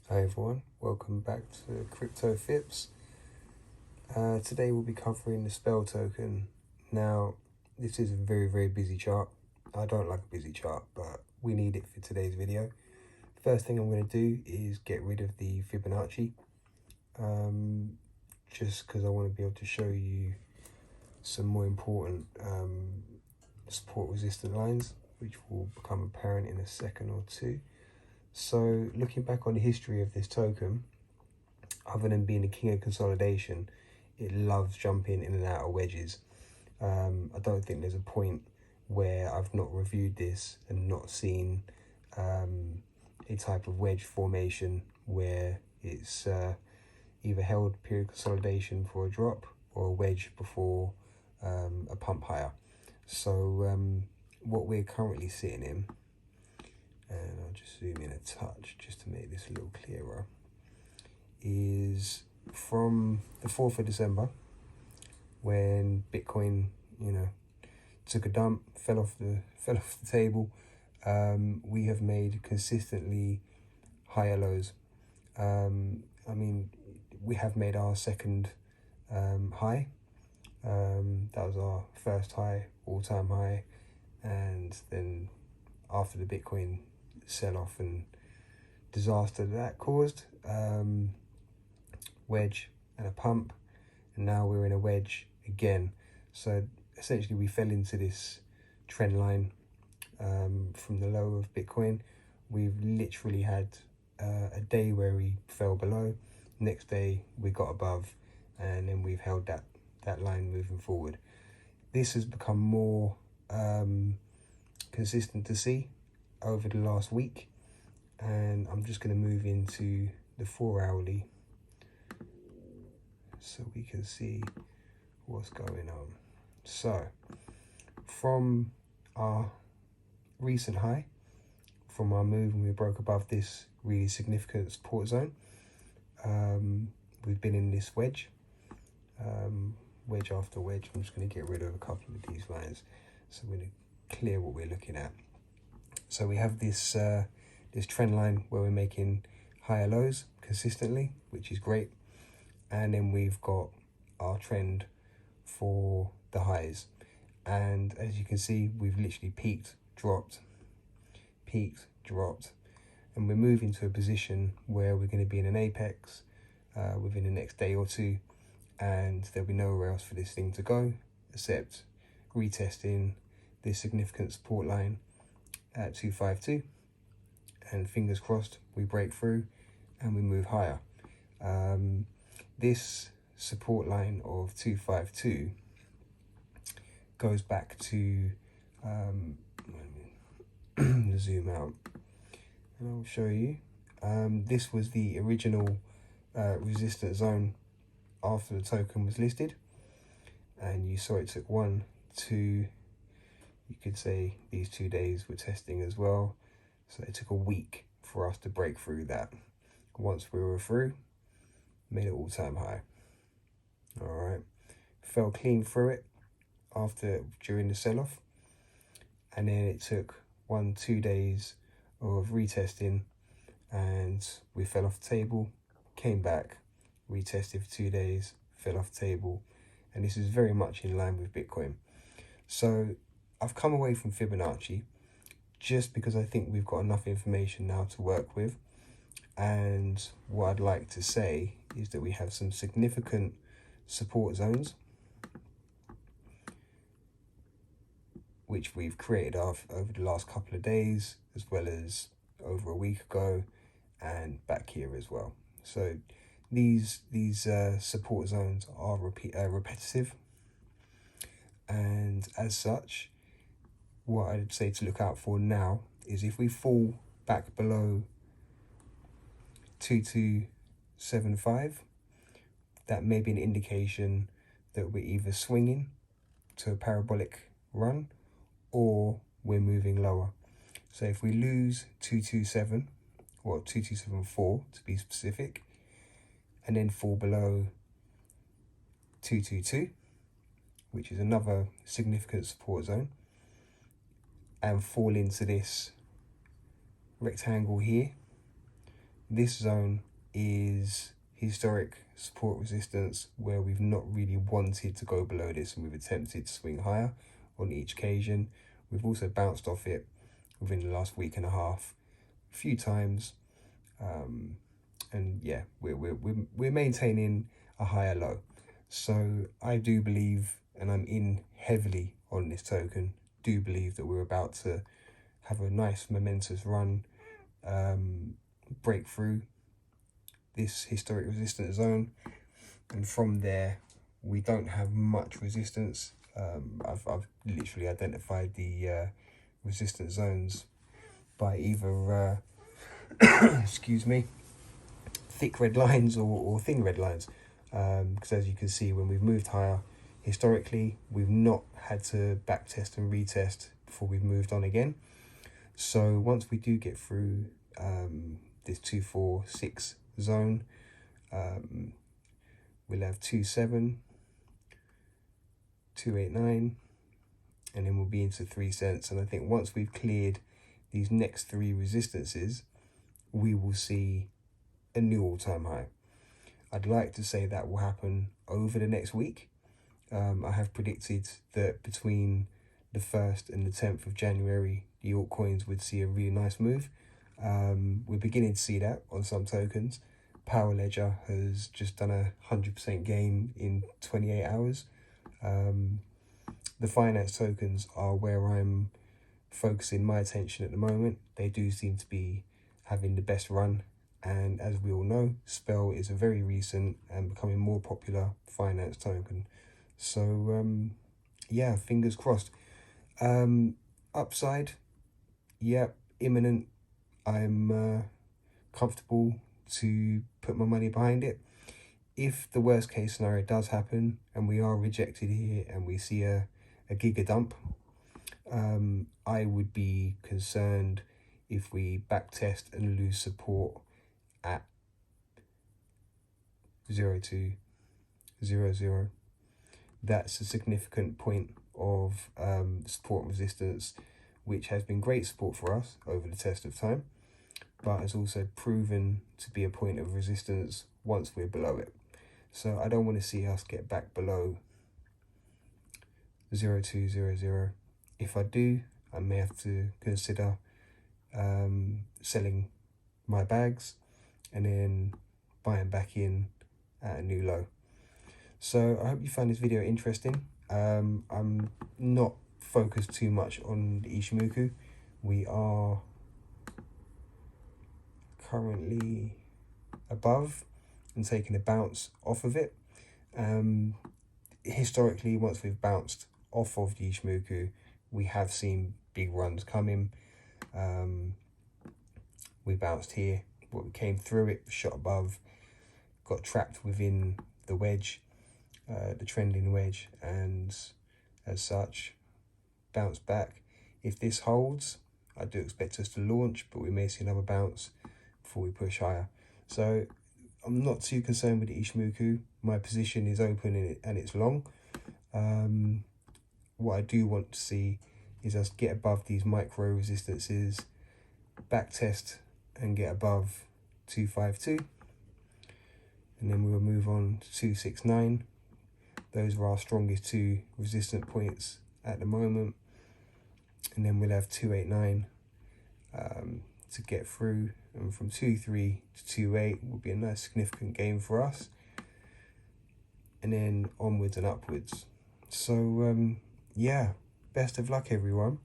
Hi everyone, welcome back to Crypto Fips. Today we'll be covering the spell token. Now, this is a very busy chart. I don't like a busy chart, but we need it for today's video. First thing I'm going to do is get rid of the Fibonacci, just because I want to be able to show you some more important support resistant lines, which will become apparent in a second or two. So looking back on the history of this token, other than being the king of consolidation, it loves jumping in and out of wedges. I don't think there's a point where I've not reviewed this and not seen a type of wedge formation where it's either held period consolidation for a drop or a wedge before a pump higher. So what we're currently sitting in, and I'll just zoom in a touch just to make this a little clearer, is from the 4th of December when Bitcoin, took a dump, fell off the table. We have made consistently higher lows. I mean, we have made our second high. That was our first high, all-time high, and then after the Bitcoin sell-off and disaster that caused, wedge and a pump, and now we're in a wedge again. So essentially we fell into this trend line from the low of Bitcoin. We've literally had a day where we fell below, next day we got above, and then we've held that line moving forward. This has become more consistent to see over the last week, and I'm just going to move into the 4-hourly so we can see what's going on. So from our recent high, from our move when we broke above this really significant support zone, we've been in this wedge, wedge after wedge. I'm just going to get rid of a couple of these lines so we're going to clear what we're looking at. So we have this this trend line where we're making higher lows consistently, which is great, and then we've got our trend for the highs, and as you can see, we've literally peaked, dropped, and we're moving to a position where we're going to be in an apex within the next day or two, and there'll be nowhere else for this thing to go except retesting this significant support line at 252, and fingers crossed we break through and we move higher. This support line of 252 goes back to zoom out and I'll show you. This was the original resistance zone after the token was listed, and you saw it took 1, 2, you could say these 2 days were testing as well, so it took a week for us to break through that. Once we were through, made it all-time high. All right, fell clean through it during the sell-off, and then it took 1-2 days of retesting, and we fell off the table, came back, retested for 2 days, fell off the table, and this is very much in line with Bitcoin. So I've come away from Fibonacci just because I think we've got enough information now to work with, and what I'd like to say is that we have some significant support zones which we've created over the last couple of days, as well as over a week ago and back here as well. So these support zones are repetitive, and as such, what I'd say to look out for now is if we fall back below 2275, that may be an indication that we're either swinging to a parabolic run or we're moving lower. So if we lose 227, or 2274 to be specific, and then fall below 222, which is another significant support zone, and fall into this rectangle here, this zone is historic support resistance where we've not really wanted to go below this, and we've attempted to swing higher on each occasion. We've also bounced off it within the last week and a half a few times, and yeah, we're maintaining a higher low. So I do believe, and I'm in heavily on this token, do believe that we're about to have a nice momentous run, break through this historic resistance zone, and from there we don't have much resistance. I've literally identified the resistance zones by either excuse me, thick red lines or thin red lines, because as you can see, when we've moved higher historically, we've not had to back test and retest before we've moved on again. So once we do get through this 246 zone, we'll have 27, 289, and then we'll be into 3 cents. And I think once we've cleared these next 3 resistances, we will see a new all-time high. I'd like to say that will happen over the next week. I have predicted that between the 1st and the 10th of January, the altcoins would see a really nice move. We're beginning to see that on some tokens. Power Ledger has just done a 100% gain in 28 hours. The finance tokens are where I'm focusing my attention at the moment. They do seem to be having the best run, and as we all know, Spell is a very recent and becoming more popular finance token. So yeah, fingers crossed. Upside, yeah, imminent. I'm comfortable to put my money behind it. If the worst case scenario does happen and we are rejected here and we see a giga dump, I would be concerned if we backtest and lose support at 0.200. That's a significant point of support and resistance, which has been great support for us over the test of time, but has also proven to be a point of resistance once we're below it. So I don't want to see us get back below 0.200. If I do, I may have to consider selling my bags and then buying back in at a new low. So I hope you found this video interesting. I'm not focused too much on the Ichimoku. We are currently above and taking a bounce off of it. Historically, once we've bounced off of the Ichimoku, we have seen big runs coming. We bounced here, but we came through it, shot above, got trapped within the wedge, the trending wedge, and as such bounce back. If this holds, I do expect us to launch, but we may see another bounce before we push higher. So I'm not too concerned with the Ichimoku. My position is open and it's long. What I do want to see is us get above these micro resistances, back test and get above 252, and then we'll move on to 269. Those are our strongest 2 resistant points at the moment, and then we'll have 289 to get through, and from 2.3 to 2.8 will be a nice significant gain for us, and then onwards and upwards. So yeah, best of luck everyone.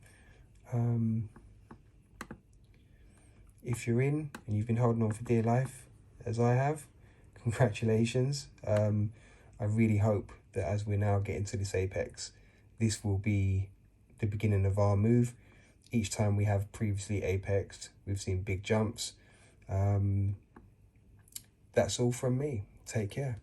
If you're in and you've been holding on for dear life as I have, congratulations. I really hope that as we're now getting to this apex, this will be the beginning of our move. Each time we have previously apexed, we've seen big jumps. That's all from me. Take care.